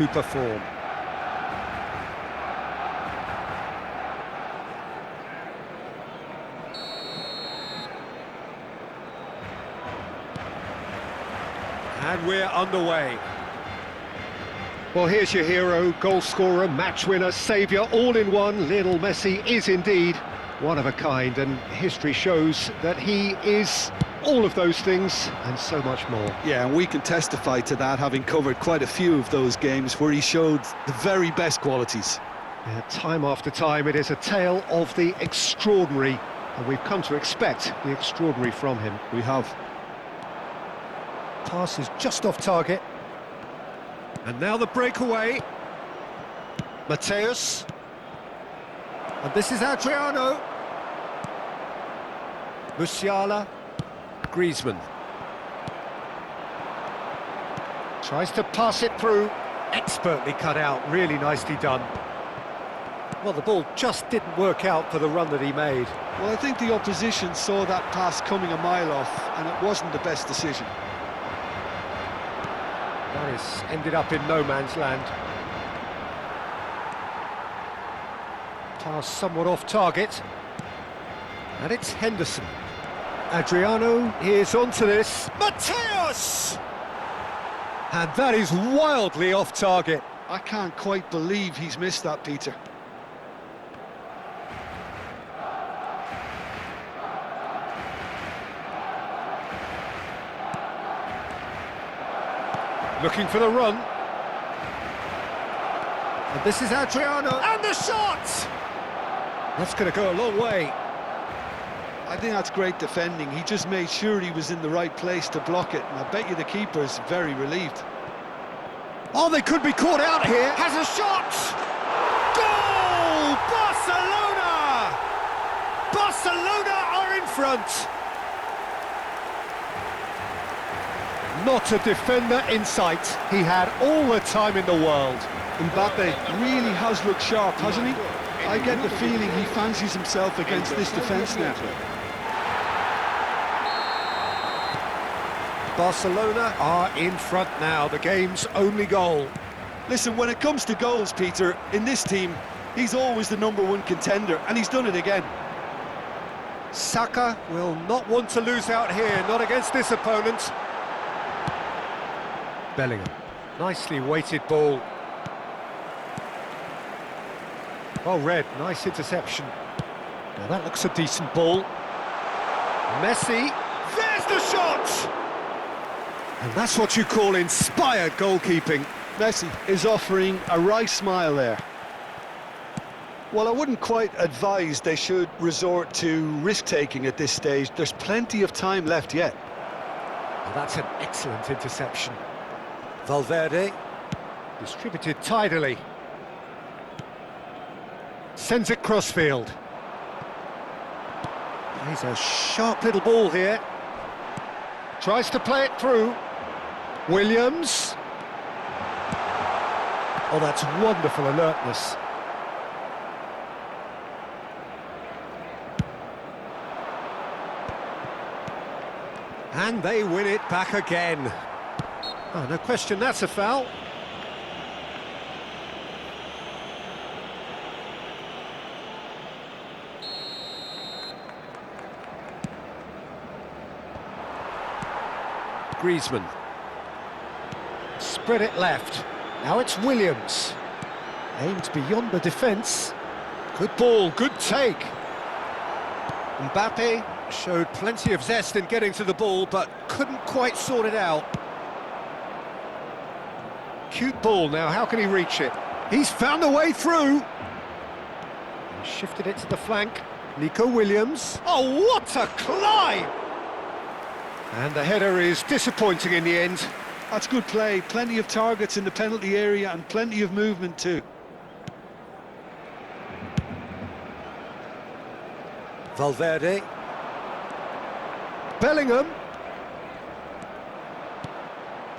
to perform. And we're underway. Well, here's your hero, goal scorer, match winner, saviour, all in one. Lionel Messi is indeed one of a kind, and history shows that he is all of those things and so much more. Yeah, and we can testify to that, having covered quite a few of those games where he showed the very best qualities. Yeah, time after time, it is a tale of the extraordinary, and we've come to expect the extraordinary from him. We have. Pass is just off target. And now the breakaway. Mateus. And this is Adriano. Musiala. Griezmann. Tries to pass it through. Expertly cut out, really nicely done. Well, the ball just didn't work out for the run that he made. Well, I think the opposition saw that pass coming a mile off, and it wasn't the best decision. Morris ended up in no man's land. Pass somewhat off target. And it's Henderson. Adriano is onto this. Mateus! And that is wildly off target. I can't quite believe he's missed that, Peter. Looking for the run. And this is Adriano. And the shot! That's going to go a long way. I think that's great defending. He just made sure he was in the right place to block it, and I bet you the keeper's very relieved. Oh, they could be caught out here. Has a shot! Goal! Barcelona! Barcelona are in front. Not a defender in sight. He had all the time in the world. Mbappe really has looked sharp, hasn't he? I get the feeling he fancies himself against this defence now. Barcelona are in front now, the game's only goal. Listen, when it comes to goals, Peter, in this team, he's always the #1 contender, and he's done it again. Saka will not want to lose out here, not against this opponent. Bellingham, nicely weighted ball. Well read, nice interception. Now that looks a decent ball. Messi, there's the shot! And that's what you call inspired goalkeeping. Messi is offering a wry smile there. Well, I wouldn't quite advise they should resort to risk-taking at this stage. There's plenty of time left yet. Well, that's an excellent interception. Valverde, distributed tidily. Sends it crossfield. Plays a sharp little ball here. Tries to play it through. Williams. Oh, that's wonderful alertness. And they win it back again. Oh, no question, that's a foul. Griezmann. Spread it left. Now it's Williams. Aimed beyond the defence. Good ball, good take. Mbappe showed plenty of zest in getting to the ball, but couldn't quite sort it out. Cute ball now, how can he reach it? He's found a way through. He shifted it to the flank. Nico Williams. Oh, what a climb! And the header is disappointing in the end. That's good play, plenty of targets in the penalty area and plenty of movement too. Valverde. Bellingham.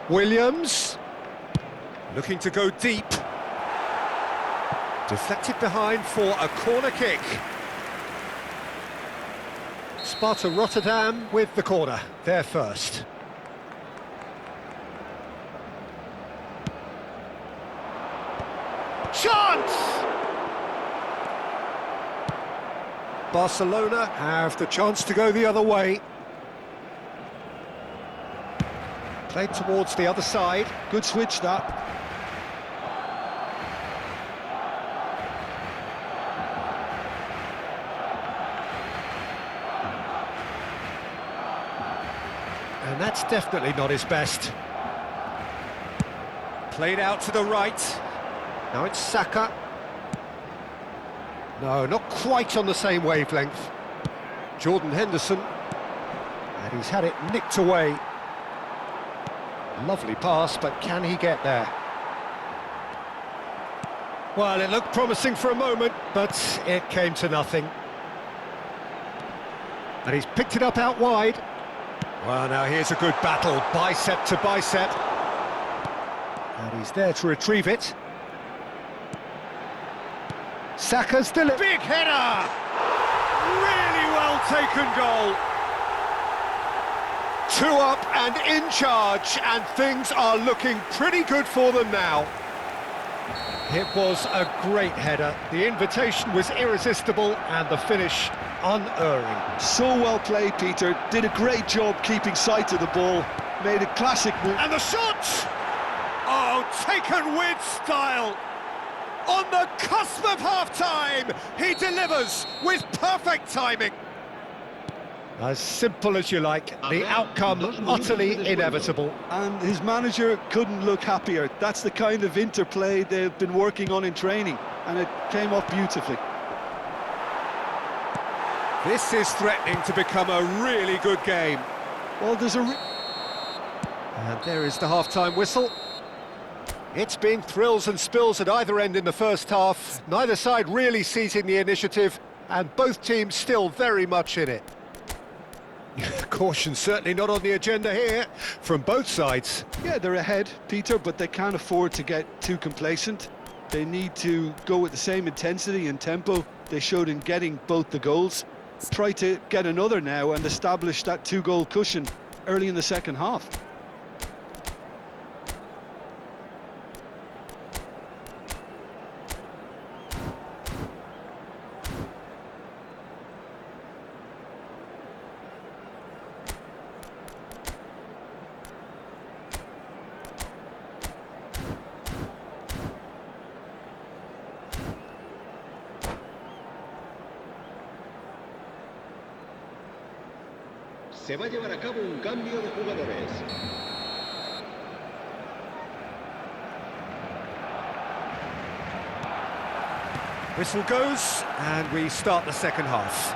Williams. Looking to go deep. Deflected behind for a corner kick. Sparta Rotterdam with the corner, there first. chance! Barcelona have the chance to go the other way. Played towards the other side. Good switch, that. And that's definitely not his best. Played out to the right. Now it's Saka. No, not quite on the same wavelength. Jordan Henderson. And he's had it nicked away. Lovely pass, but can he get there? Well, it looked promising for a moment, but it came to nothing. And he's picked it up out wide. Well, now here's a good battle, bicep to bicep. And he's there to retrieve it. Saka's still a big header! Really well taken goal. 2 up and in charge, and things are looking pretty good for them now. It was a great header. The invitation was irresistible and the finish unerring. So well played, Peter. Did a great job keeping sight of the ball. Made a classic move. And the shot! Oh, taken with style. On the cusp of half-time, he delivers with perfect timing. As simple as you like, the outcome utterly inevitable. And his manager couldn't look happier. That's the kind of interplay they've been working on in training, and it came off beautifully. This is threatening to become a really good game. Well, there's a... And there is the half-time whistle. It's been thrills and spills at either end in the first half. Neither side really seizing the initiative, and both teams still very much in it. Caution certainly not on the agenda here, from both sides. Yeah, they're ahead, Peter, but they can't afford to get too complacent. They need to go with the same intensity and tempo they showed in getting both the goals. Try to get another now and establish that 2-goal cushion early in the second half. Se va a llevar a cabo un cambio de jugadores. Whistle goes, and we start the second half.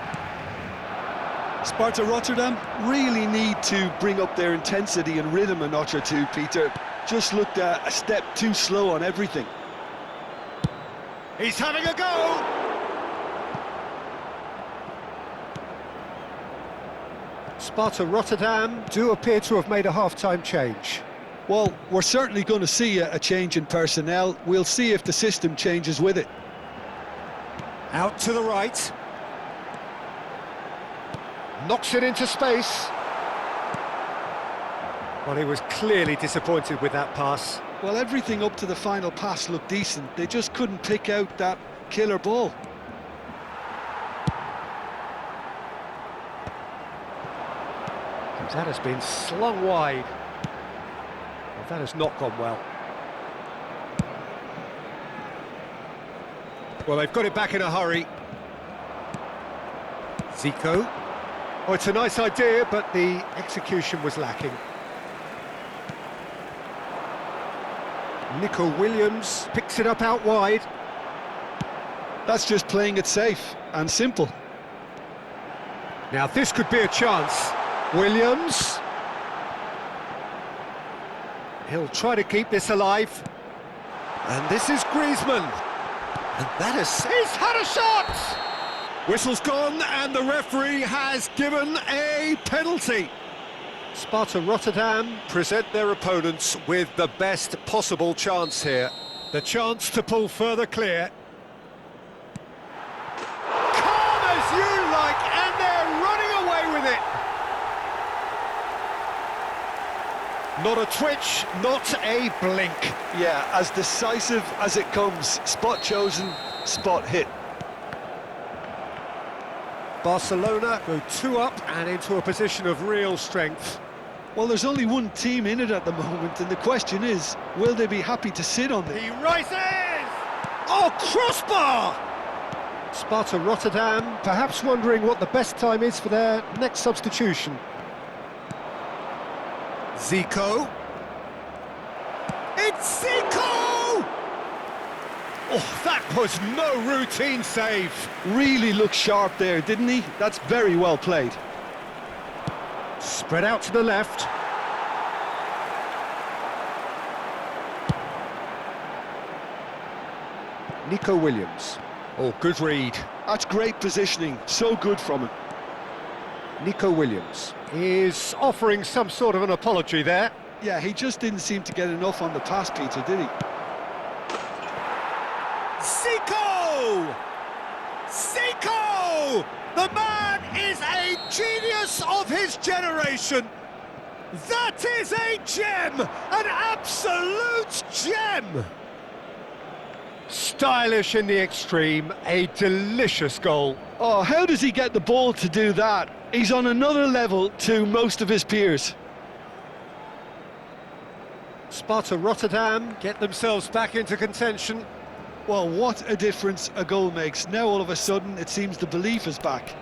Sparta Rotterdam really need to bring up their intensity and rhythm a notch or two, Peter. Just looked a step too slow on everything. He's having a go! Sparta Rotterdam do appear to have made a half-time change. Well, we're certainly going to see a change in personnel. We'll see if the system changes with it. Out to the right. Knocks it into space. Well, he was clearly disappointed with that pass. Well, everything up to the final pass looked decent. They just couldn't pick out that killer ball. That has been slung wide. Well, that has not gone well. Well, they've got it back in a hurry. Zico. Oh, it's a nice idea, but the execution was lacking. Nico Williams picks it up out wide. That's just playing it safe and simple. Now, this could be a chance. Williams. He'll try to keep this alive. And this is Griezmann. And that is... He's had a shot! Whistle's gone, and the referee has given a penalty. Sparta Rotterdam present their opponents with the best possible chance here. The chance to pull further clear. Calm as you like, and they're running away with it. Not a twitch, not a blink. Yeah, as decisive as it comes. Spot chosen, spot hit. Barcelona go 2 up and into a position of real strength. Well, there's only one team in it at the moment, and the question is, will they be happy to sit on it? He rises! Oh, crossbar! Sparta Rotterdam, perhaps wondering what the best time is for their next substitution. Zico. It's Zico! Oh, that was no routine save. Really looked sharp there, didn't he? That's very well played. Spread out to the left. Nico Williams. Oh, good read. That's great positioning, so good from him. Nico Williams is offering some sort of an apology there. Yeah, he just didn't seem to get enough on the pass, Peter, did he? Zico! Zico! The man is a genius of his generation. That is a gem, an absolute gem. Stylish in the extreme, a delicious goal. Oh, how does he get the ball to do that? He's on another level to most of his peers. Sparta Rotterdam get themselves back into contention. Well, what a difference a goal makes. Now all of a sudden it seems the belief is back.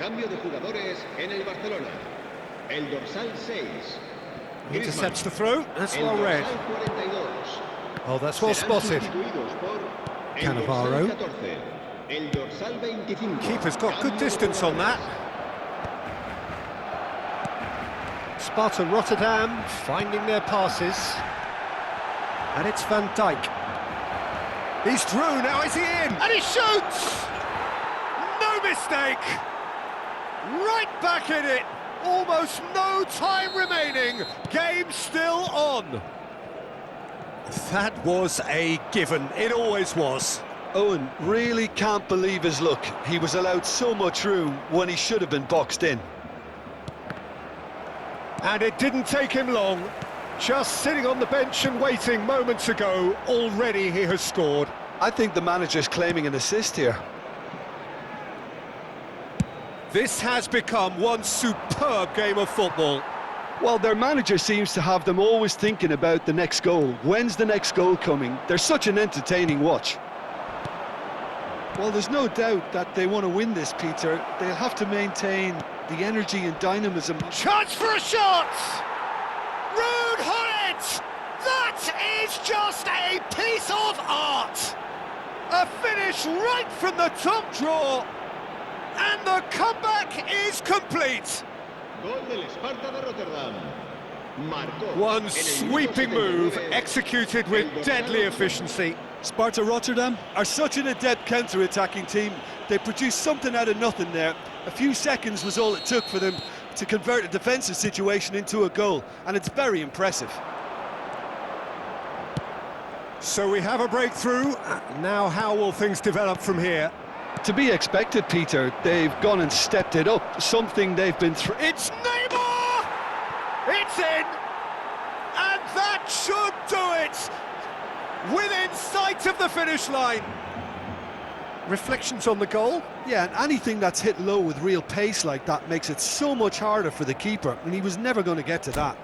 Cambio de jugadores en el Barcelona. El dorsal 6. Intercepts the throw. That's well read. Oh, that's well spotted. Cannavaro. Keeper's got good distance on that. Sparta Rotterdam finding their passes. And it's Van Dijk. He's through, now is he in? And he shoots! No mistake! Right back in it! Almost no time remaining. Game still on. That was a given. It always was. Owen really can't believe his luck. He was allowed so much room when he should have been boxed in. And it didn't take him long. Just sitting on the bench and waiting moments ago, already he has scored. I think the manager's claiming an assist here. This has become one superb game of football. Well, their manager seems to have them always thinking about the next goal. When's the next goal coming? They're such an entertaining watch. Well, there's no doubt that they want to win this, Peter. They'll have to maintain the energy and dynamism. Chance for a shot! Rude Gullit! That is just a piece of art! A finish right from the top drawer, and the comeback is complete. Gol del Sparta de Rotterdam. One sweeping move executed with deadly efficiency. Sparta Rotterdam are such an adept counter-attacking team. They produced something out of nothing there. A few seconds was all it took for them to convert a defensive situation into a goal, and it's very impressive. So we have a breakthrough. Now how will things develop from here? To be expected, Peter. They've gone and stepped it up, something they've been through. It's Neymar! It's in! And that should do it! Within sight of the finish line. reflections on the goal? Yeah, and anything that's hit low with real pace like that makes it so much harder for the keeper, and he was never going to get to that.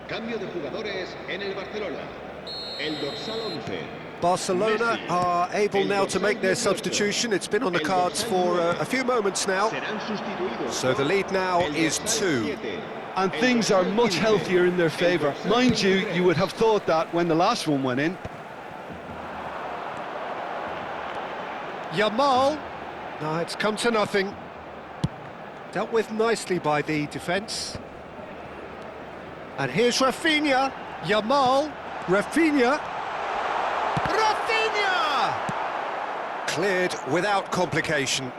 Cambio de jugadores en el Barcelona. El dorsal 11. Barcelona are able now to make their substitution. It's been on the cards for a few moments now. So the lead now is 2. And things are much healthier in their favour. Mind you, you would have thought that when the last one went in. Yamal. No, it's come to nothing. Dealt with nicely by the defence. And here's Rafinha. Yamal. Rafinha. Rafinha! Cleared without complication.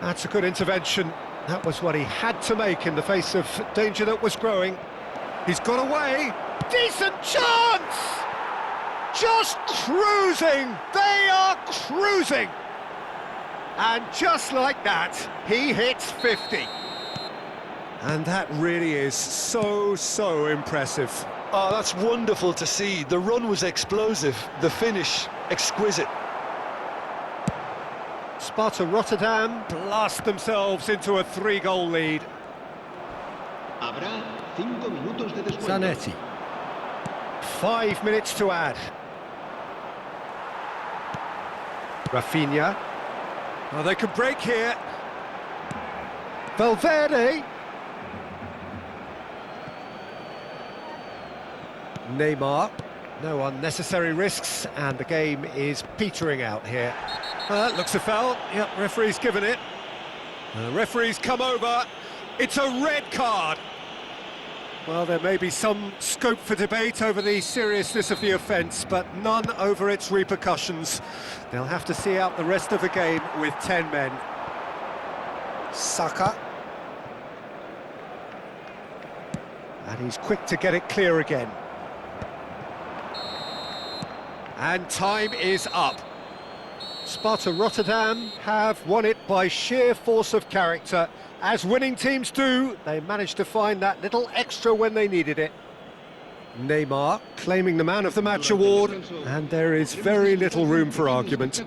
That's a good intervention. That was what he had to make in the face of danger that was growing. He's got away. Decent chance! Just cruising. They are cruising. And just like that, he hits 50. And that really is so impressive. Oh, that's wonderful to see. The run was explosive, the finish exquisite. Sparta Rotterdam blast themselves into a 3-goal lead. Habrá 5 minutos de descuento. Zanetti. 5 minutes to add. Rafinha. Oh, they could break here. Valverde. Neymar. No unnecessary risks, and the game is petering out here. Looks a foul. Yep, referee's given it. The referee's come over. It's a red card. Well, there may be some scope for debate over the seriousness of the offence, but none over its repercussions. They'll have to see out the rest of the game with 10 men. Saka. And he's quick to get it clear again. And time is up. Sparta Rotterdam have won it by sheer force of character. As winning teams do, they managed to find that little extra when they needed it. Neymar claiming the Man of the Match award, and there is very little room for argument.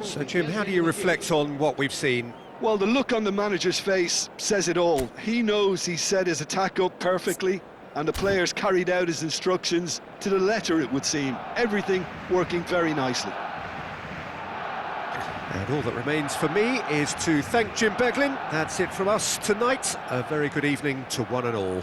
So, Jim, how do you reflect on what we've seen? Well, the look on the manager's face says it all. He knows he set his attack up perfectly, and the players carried out his instructions to the letter, it would seem. Everything working very nicely. And all that remains for me is to thank Jim Beglin. That's it from us tonight. A very good evening to one and all.